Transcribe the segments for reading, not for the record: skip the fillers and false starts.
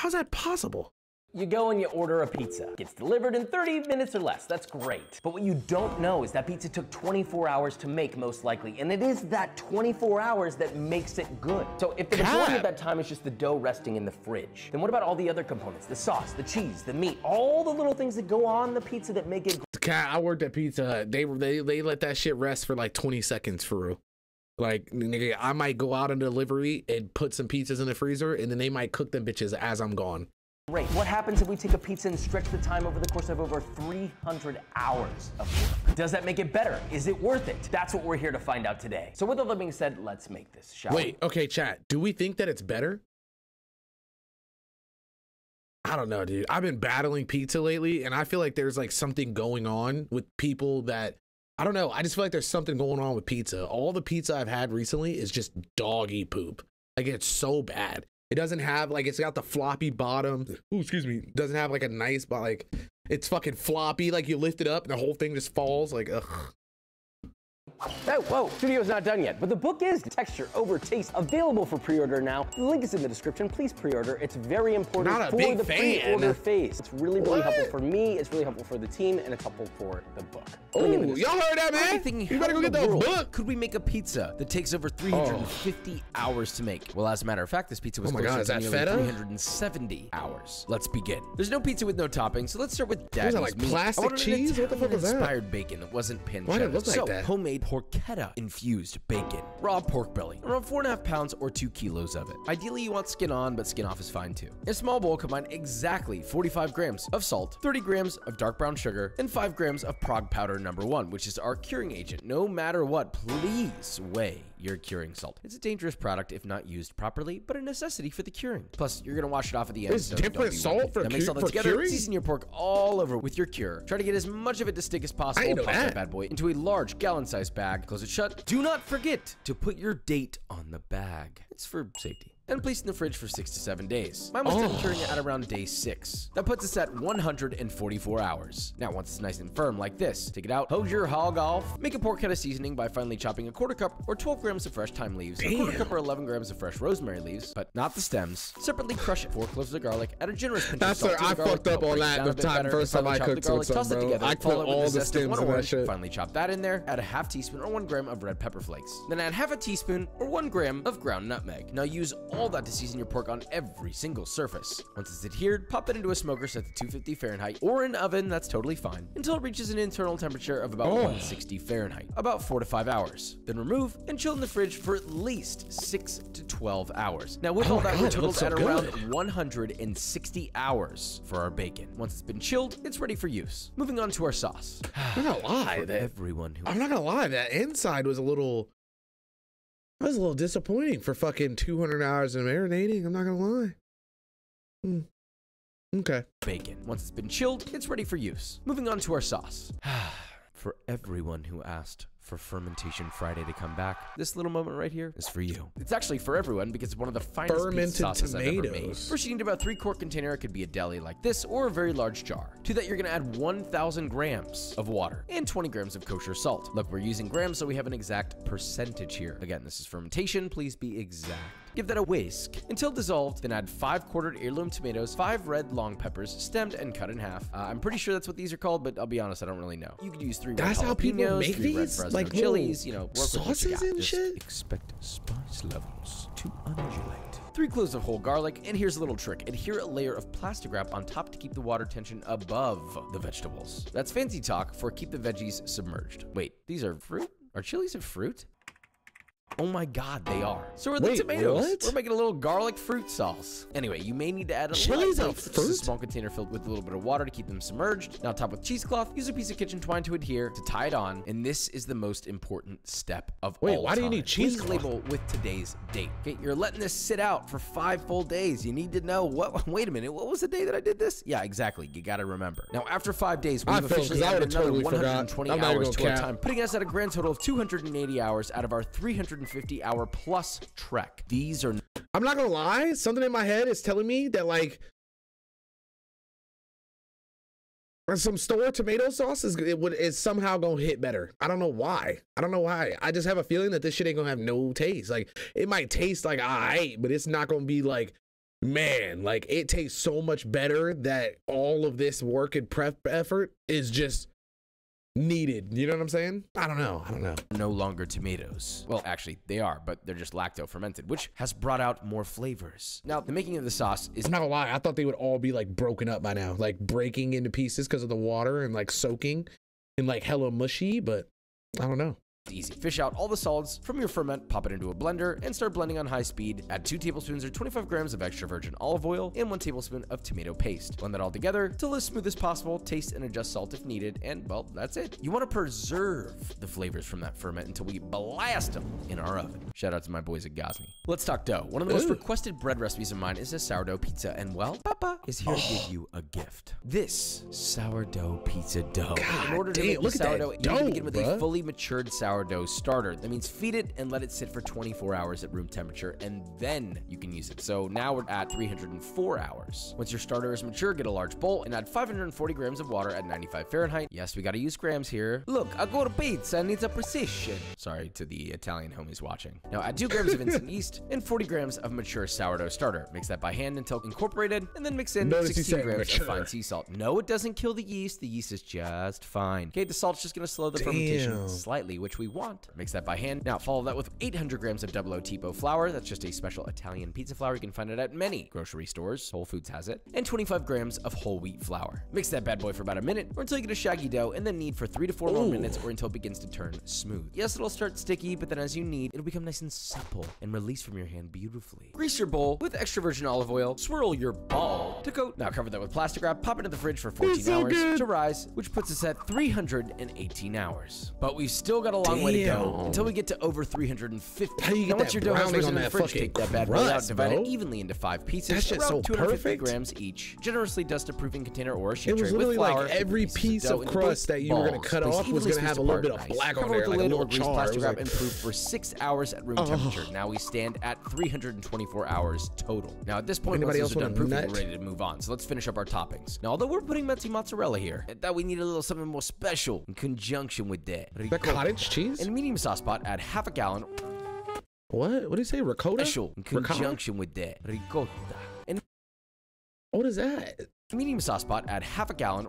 How's that possible? You go and you order a pizza. Gets delivered in 30 minutes or less. That's great. But what you don't know is that pizza took 24 hours to make, most likely. And it is that 24 hours that makes it good. So if the majority of that time is just the dough resting in the fridge, then what about all the other components? The sauce, the cheese, the meat, all the little things that go on the pizza that make it Cat, I worked at Pizza Hut. They let that shit rest for like 20 seconds for real. Like, nigga, I might go out on delivery and put some pizzas in the freezer, and then they might cook them bitches as I'm gone. great. What happens if we take a pizza and stretch the time over the course of over 300 hours of work? Does that make it better? Is it worth it? That's what we're here to find out today. So with all that being said, let's make this, shall we? Wait, okay, chat. Do we think that it's better? I don't know, dude. I've been battling pizza lately, and I feel like there's like something going on with people that, I don't know. I just feel like there's something going on with pizza. All the pizza I've had recently is just doggy poop. Like, it's so bad. It doesn't have, like, it's got the floppy bottom. Ooh, excuse me. It doesn't have like a nice, but like, it's fucking floppy. Like, you lift it up and the whole thing just falls. Like, ugh. Oh, whoa, studio's not done yet, but the book is Texture Over Taste, available for pre-order now. The link is in the description. Please pre-order. It's very important for the pre-order phase. It's really, really helpful for me. It's really helpful for the team, and it's helpful for the book. Oh, y'all heard that, man? You better go get the book. Could we make a pizza that takes over 350 hours to make? Well, as a matter of fact, this pizza was closer to nearly 370 hours. Let's begin. There's no pizza with no toppings, so let's start with Daddy's like meat. plastic cheese? What the fuck was that? Inspired bacon. It wasn't pancetta. Why did it look like that? Homemade porchetta infused bacon, raw pork belly, around 4.5 pounds or 2 kilos of it. Ideally, you want skin on, but skin off is fine too. In a small bowl, combine exactly 45 grams of salt, 30 grams of dark brown sugar, and 5 grams of Prague powder #1, which is our curing agent. No matter what, please weigh your curing salt. It's a dangerous product if not used properly, but a necessity for the curing. Plus, you're gonna wash it off at the end. There's different salt for mix all that together, curing? Season your pork all over with your cure. Try to get as much of it to stick as possible. Pop that bad boy into a large gallon-sized bag. Close it shut. Do not forget to put your date on the bag. It's for safety. And place in the fridge for 6 to 7 days. Mine was done curing it at around day 6. That puts us at 144 hours. Now, once it's nice and firm like this, take it out, hose your hog off, make a porchetta seasoning by finely chopping a 1/4 cup or 12 grams of fresh thyme leaves, a 1/4 cup or 11 grams of fresh rosemary leaves, but not the stems. Separately crush 4 cloves of garlic, add a generous pinch of salt. I fucked up on that the first time I cooked something, bro. I put all the stems in that shit. Finally chop that in there, add a ½ teaspoon or 1 gram of red pepper flakes. Then add ½ teaspoon or 1 gram of ground nutmeg. Now use all that to season your pork on every single surface. Once it's adhered, pop it into a smoker set to 250 Fahrenheit or an oven, that's totally fine, until it reaches an internal temperature of about 160 Fahrenheit, about 4 to 5 hours. Then remove and chill in the fridge for at least 6 to 12 hours. Now with all that, we're totaled at around 160 hours for our bacon. Once it's been chilled, it's ready for use. Moving on to our sauce. I'm not gonna lie, I'm not gonna lie, that inside was a little disappointing for fucking 200 hours of marinating. I'm not gonna lie. Okay. Bacon. Once it's been chilled, it's ready for use. Moving on to our sauce. For everyone who asked for Fermentation Friday to come back, this little moment right here is for you. It's actually for everyone because it's one of the finest pizza sauces I've ever made. First, you need about 3-quart container. It could be a deli like this or a very large jar. To that, you're gonna add 1,000 grams of water and 20 grams of kosher salt. Look, we're using grams, so we have an exact percentage here. Again, this is fermentation. Please be exact. Give that a whisk until dissolved, then add 5 quartered heirloom tomatoes, 5 red long peppers, stemmed and cut in half. I'm pretty sure that's what these are called, but I'll be honest, I don't really know. You could use 3 red jalapenos, how people make 3 red these? Fresno Like chilies, you know, work sauces with what you got. and shit? Expect spice levels to undulate. 3 cloves of whole garlic, and here's a little trick. Adhere a layer of plastic wrap on top to keep the water tension above the vegetables. That's fancy talk for keep the veggies submerged. Wait, these are fruit? Are chilies a fruit? Oh my God, they are. So are the tomatoes. What? We're making a little garlic fruit sauce. Anyway, you may need to add a chilies little are fruit? a small container filled with a little bit of water to keep them submerged. Now top with cheesecloth. Use a piece of kitchen twine to adhere, to tie it on. And this is the most important step of all. Wait, why do you need cheesecloth? Please label with today's date. Okay, you're letting this sit out for 5 full days. You need to know what. Wait a minute, what was the day that I did this? Yeah, exactly. You got to remember. Now after 5 days, we've officially added another 120 hours to our time, putting us at a grand total of 280 hours out of our 350-hour plus trek. These are... I'm not gonna lie, something in my head is telling me that like some store tomato sauce is somehow gonna hit better. I don't know why. I just have a feeling that this shit ain't gonna have no taste. Like, it might taste like alright, but it's not gonna be like man, like it tastes so much better that all of this work and prep effort is just needed. You know what I'm saying? I don't know. No longer tomatoes. Well, actually, they are, but they're just lacto fermented, which has brought out more flavors. Now, the making of the sauce is... I'm not gonna lie, I thought they would all be like broken up by now, like breaking into pieces because of the water and like soaking and like hella mushy, but I don't know. easy. Fish out all the solids from your ferment, pop it into a blender, and start blending on high speed. Add 2 tablespoons or 25 grams of extra virgin olive oil and 1 tablespoon of tomato paste. Blend that all together till as smooth as possible. Taste and adjust salt if needed, and well, that's it. You want to preserve the flavors from that ferment until we blast them in our oven. Shout out to my boys at Gosney. Let's talk dough. One of the most requested bread recipes of mine is a sourdough pizza, and well, Papa is here to give you a gift. This sourdough pizza dough. God, in order to make sourdough, you need to begin with a fully matured sourdough starter. That means feed it and let it sit for 24 hours at room temperature, and then you can use it. So now we're at 304 hours. Once your starter is mature, get a large bowl and add 540 grams of water at 95 Fahrenheit. Yes, we gotta use grams here. Look, I got a pizza needs a precision. Sorry to the Italian homies watching. Now add 2 grams of instant yeast and 40 grams of mature sourdough starter. Mix that by hand until incorporated, and then mix in 16 grams of fine sea salt. No, it doesn't kill the yeast. The yeast is just fine. Okay, the salt's just gonna slow the fermentation slightly, which we want. Mix that by hand. Now follow that with 800 grams of double O tipo flour. That's just a special Italian pizza flour. You can find it at many grocery stores. Whole Foods has it. And 25 grams of whole wheat flour. Mix that bad boy for about a minute or until you get a shaggy dough, and then knead for 3 to 4 more minutes or until it begins to turn smooth. Yes, it'll start sticky, but then as you knead, it'll become nice and supple and release from your hand beautifully. Grease your bowl with extra virgin olive oil. Swirl your ball to coat. Now cover that with plastic wrap. Pop it in the fridge for 14 hours to rise, which puts us at 318 hours. But we've still got a long way to go until we get to over 350. How you get once that your dough has risen browning in on the that fridge, fucking take that bad boy out, crust, divide bro? it evenly into 5 pieces, That shit's around so 250 perfect. grams each. Generously dust a proofing container or a sheet It was tray with literally flour. like every piece of crust that you were gonna cut off was gonna have a little bit of black on there, like a little char. Plastic wrap and proof for 6 hours at room temperature. Now we stand at 324 hours total. Now at this point, once those are done proofing, we're ready to move on. So let's finish up our toppings. Now, although we're putting Mezzi mozzarella here, I thought we need a little something more special in conjunction with that. The cottage cheese? In a medium sauce pot, add half a gallon. What did he say? Ricotta? Special in conjunction with that. Ricotta. In What is that? a medium sauce pot, add half a gallon.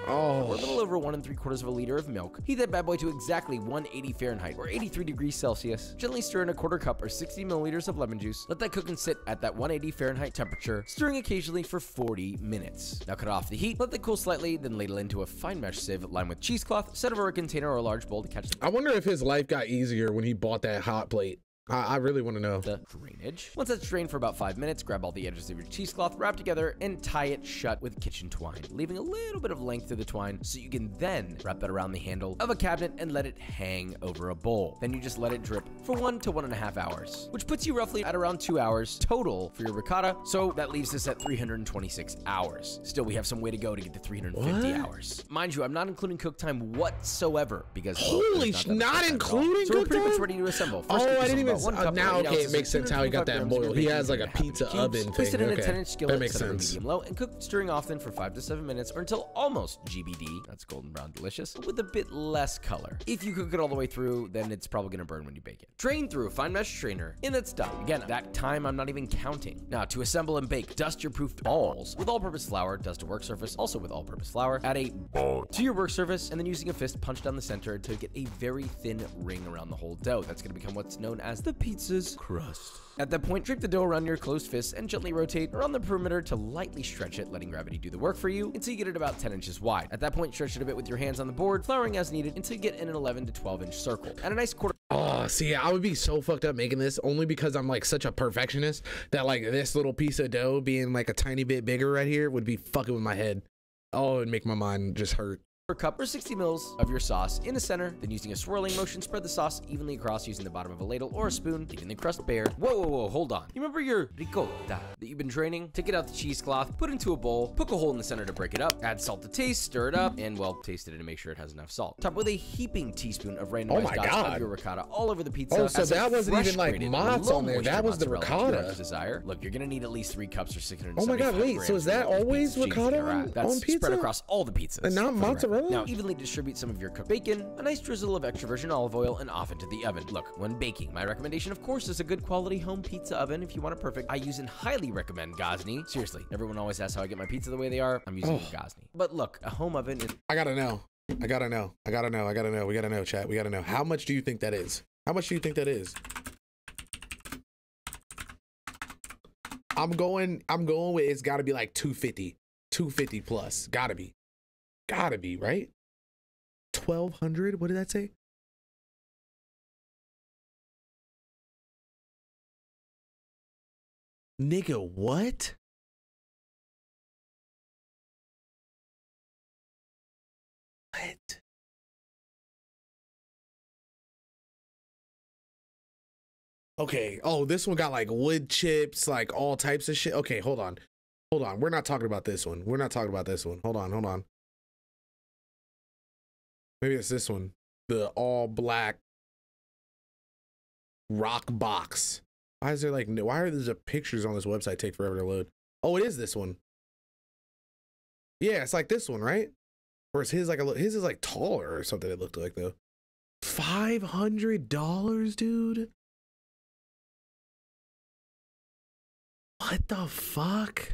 Or a little over 1 3/4 liter of milk. Heat that bad boy to exactly 180 Fahrenheit or 83 degrees Celsius. Gently stir in a 1/4 cup or 60 milliliters of lemon juice. Let that cook and sit at that 180 Fahrenheit temperature, stirring occasionally for 40 minutes. Now cut off the heat, let that cool slightly, then ladle into a fine mesh sieve lined with cheesecloth. Set over a container or a large bowl to catch the... I wonder if his life got easier when he bought that hot plate. I really want to know. The drainage. Once that's drained for about 5 minutes, grab all the edges of your cheesecloth, wrap together, and tie it shut with kitchen twine, leaving a little bit of length to the twine so you can then wrap that around the handle of a cabinet and let it hang over a bowl. Then you just let it drip for 1 to 1.5 hours, which puts you roughly at around 2 hours total for your ricotta. So that leaves us at 326 hours. Still, we have some way to go to get to 350 hours. Mind you, I'm not including cook time whatsoever because holy sh! Not including so we're cook pretty much time? ready to assemble. First, I didn't even. 1 cup Now, or 8 okay, it ounces makes of sense how he got that 225 boil. grams He of has like a bacon pizza cubes. oven Place thing. it in a Okay, 10-inch skillet, that makes set it on sense. medium low, and cook stirring often for 5 to 7 minutes or until almost GBD. That's golden brown delicious, with a bit less color. If you cook it all the way through, then it's probably gonna burn when you bake it. Drain through a fine mesh strainer, and that's done. Again, that time I'm not even counting. Now to assemble and bake, dust your proofed balls with all-purpose flour. Dust a work surface also with all-purpose flour. Add a ball to your work surface, and then using a fist, punch down the center until you get a very thin ring around the whole dough. That's gonna become what's known as the pizza's crust. At that point, drape the dough around your closed fist and gently rotate around the perimeter to lightly stretch it, letting gravity do the work for you until you get it about 10 inches wide. At that point, stretch it a bit with your hands on the board, flouring as needed until you get in an 11 to 12-inch circle. Add a nice quarter. Oh, see, I would be so fucked up making this only because I'm like such a perfectionist that like this little piece of dough being like a tiny bit bigger right here would be fucking with my head. Oh, it'd make my mind just hurt. Cup or 60 mils of your sauce in the center, then using a swirling motion, spread the sauce evenly across using the bottom of a ladle or a spoon, leaving the crust bare. Whoa, hold on. You remember your ricotta that you've been draining? Take it out the cheesecloth, put it into a bowl, poke a hole in the center to break it up, add salt to taste, stir it up, and well, taste it to make sure it has enough salt. Top with a heaping teaspoon of randomized dots of your ricotta all over the pizza. Oh, so that wasn't even like mozz on there. That was the ricotta. Desire. Look, you're gonna need at least 3 cups or 675 Oh my god, wait, so is that always ricotta on pizza? That's spread across all the pizzas. And not mozzarella? Now, evenly distribute some of your cooked bacon, a nice drizzle of extra virgin olive oil, and off into the oven. Look, when baking, my recommendation, of course, is a good quality home pizza oven. If you want it perfect, I use and highly recommend Gosney. Seriously, everyone always asks how I get my pizza the way they are. I'm using Gosney. But look, a home oven is... I gotta know, we gotta know, chat. We gotta know. How much do you think that is? How much do you think that is? I'm going with, it's gotta be like 250 plus. Gotta be, right? 1,200, what did that say? Nigga, what? What? Okay. Oh, this one got like wood chips, like all types of shit. Okay, hold on. We're not talking about this one. Hold on. Maybe it's this one. The all black rock box. Why is there like, why are there pictures on this website take forever to load? Oh, it is this one. Yeah, it's like this one, right? Or is his like his is like taller or something, it looked like though. $500, dude. What the fuck?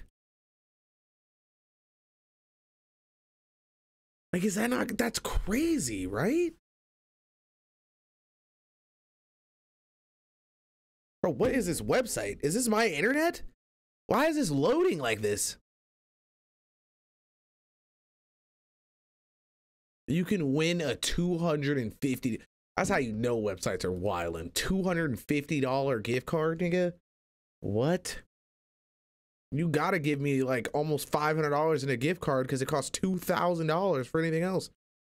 Like, is that not, that's crazy, right? Bro, what is this website? Is this my internet? Why is this loading like this? You can win a $250. That's how you know websites are wildin'. $250 gift card, nigga. What? You gotta give me like almost $500 in a gift card because it costs $2,000 for anything else.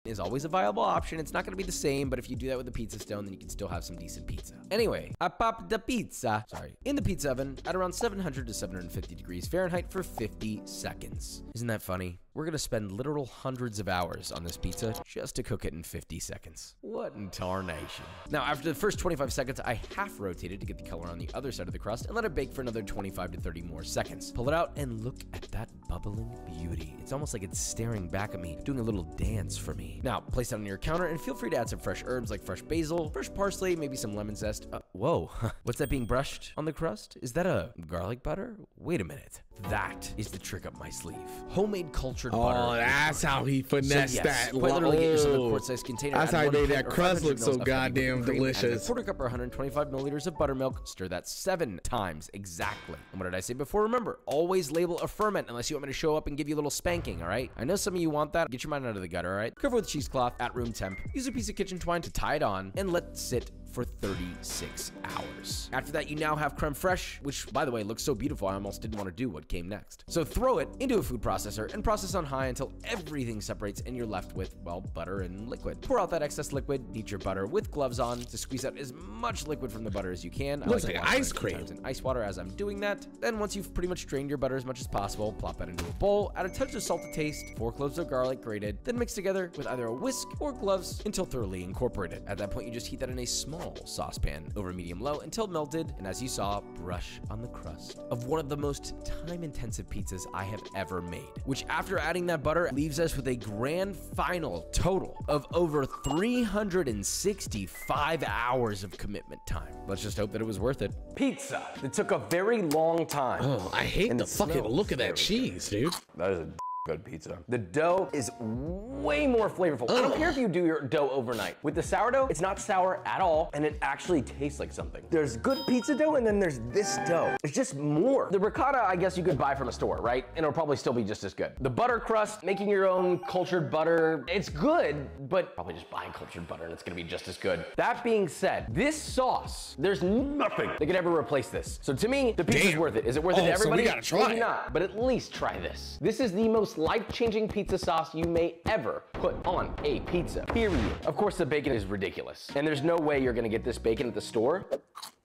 Is always a viable option. It's not going to be the same, but if you do that with the pizza stone, then you can still have some decent pizza. Anyway, I popped the pizza, in the pizza oven at around 700 to 750 degrees Fahrenheit for 50 seconds. Isn't that funny? We're going to spend literal hundreds of hours on this pizza just to cook it in 50 seconds. What in tarnation? Now, after the first 25 seconds, I half rotated to get the color on the other side of the crust and let it bake for another 25 to 30 more seconds. Pull it out and look at that bubbling beauty. It's almost like it's staring back at me, doing a little dance for me. Now, place it on your counter and feel free to add some fresh herbs like fresh basil, fresh parsley, maybe some lemon zest. Whoa, what's that being brushed on the crust? Is that a garlic butter? Wait a minute. That is the trick up my sleeve. Homemade cultured butter. Oh, that's how he finessed that. Quite literally get yourself a quart-sized container. That's how he made that crust look so goddamn delicious. Quarter cup or 125 milliliters of buttermilk. Stir that 7 times exactly. And what did I say before? Remember, always label a ferment unless you want me to show up and give you a little spanking, all right? I know some of you want that. Get your mind out of the gutter, all right? Cover with cheesecloth at room temp. Use a piece of kitchen twine to tie it on and let it sit for 36 hours. After that, you now have creme fraiche, which, by the way, looks so beautiful, I almost didn't want to do what came next. So throw it into a food processor and process on high until everything separates and you're left with, well, butter and liquid. Pour out that excess liquid, knead your butter with gloves on to squeeze out as much liquid from the butter as you can. Looks like ice cream. In ice water as I'm doing that. Then once you've pretty much drained your butter as much as possible, plop that into a bowl, add a touch of salt to taste, 4 cloves of garlic grated, then mix together with either a whisk or gloves until thoroughly incorporated. At that point, you just heat that in a small saucepan over medium-low until melted, and as you saw, brush on the crust of one of the most time-intensive pizzas I have ever made, which after adding that butter leaves us with a grand final total of over 365 hours of commitment time. Let's just hope that it was worth it. Pizza. It took a very long time. Oh, I hate the fucking look of that cheese, dude. That is a good pizza. The dough is way more flavorful. I don't care if you do your dough overnight. With the sourdough, it's not sour at all, and it actually tastes like something. There's good pizza dough, and then there's this dough. It's just more. The ricotta, I guess you could buy from a store, right? And it'll probably still be just as good. The butter crust, making your own cultured butter, it's good, but probably just buying cultured butter, and it's gonna be just as good. That being said, this sauce, there's nothing that could ever replace this. So to me, the pizza's worth it. Is it worth it to everybody? So we gotta try Maybe not, but at least try this. This is the most life-changing pizza sauce you may ever put on a pizza, period. Of course, the bacon is ridiculous, and there's no way you're gonna get this bacon at the store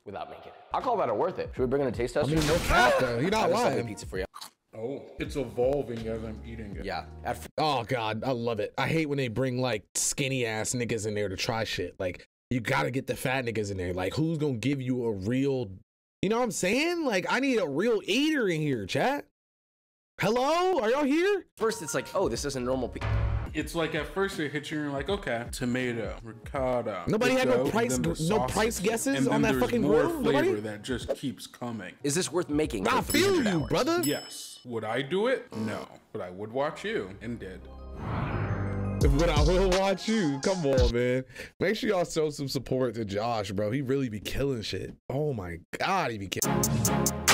without making it. I'll call that a worth it. Should we bring in a taste tester? I mean, no cap though. You're not lying. Pizza for you. Oh, it's evolving as I'm eating it. Yeah. Oh God, I love it. I hate when they bring like skinny ass niggas in there to try shit. Like, you gotta get the fat niggas in there. Like, who's gonna give you a real, you know what I'm saying? Like, I need a real eater in here, chat. Hello, are y'all here? First, it's like, oh, this isn't normal pizza. It's like at first it hits you and you're like, okay, tomato, ricotta. Nobody had no price guesses on that fucking grill. More flavor that just keeps coming. Is this worth making? I feel you, brother. Yes. Would I do it? No. But I would watch you, and did. But I will watch you. Come on, man. Make sure y'all show some support to Josh, bro. He really be killing shit. Oh my God, he be killing.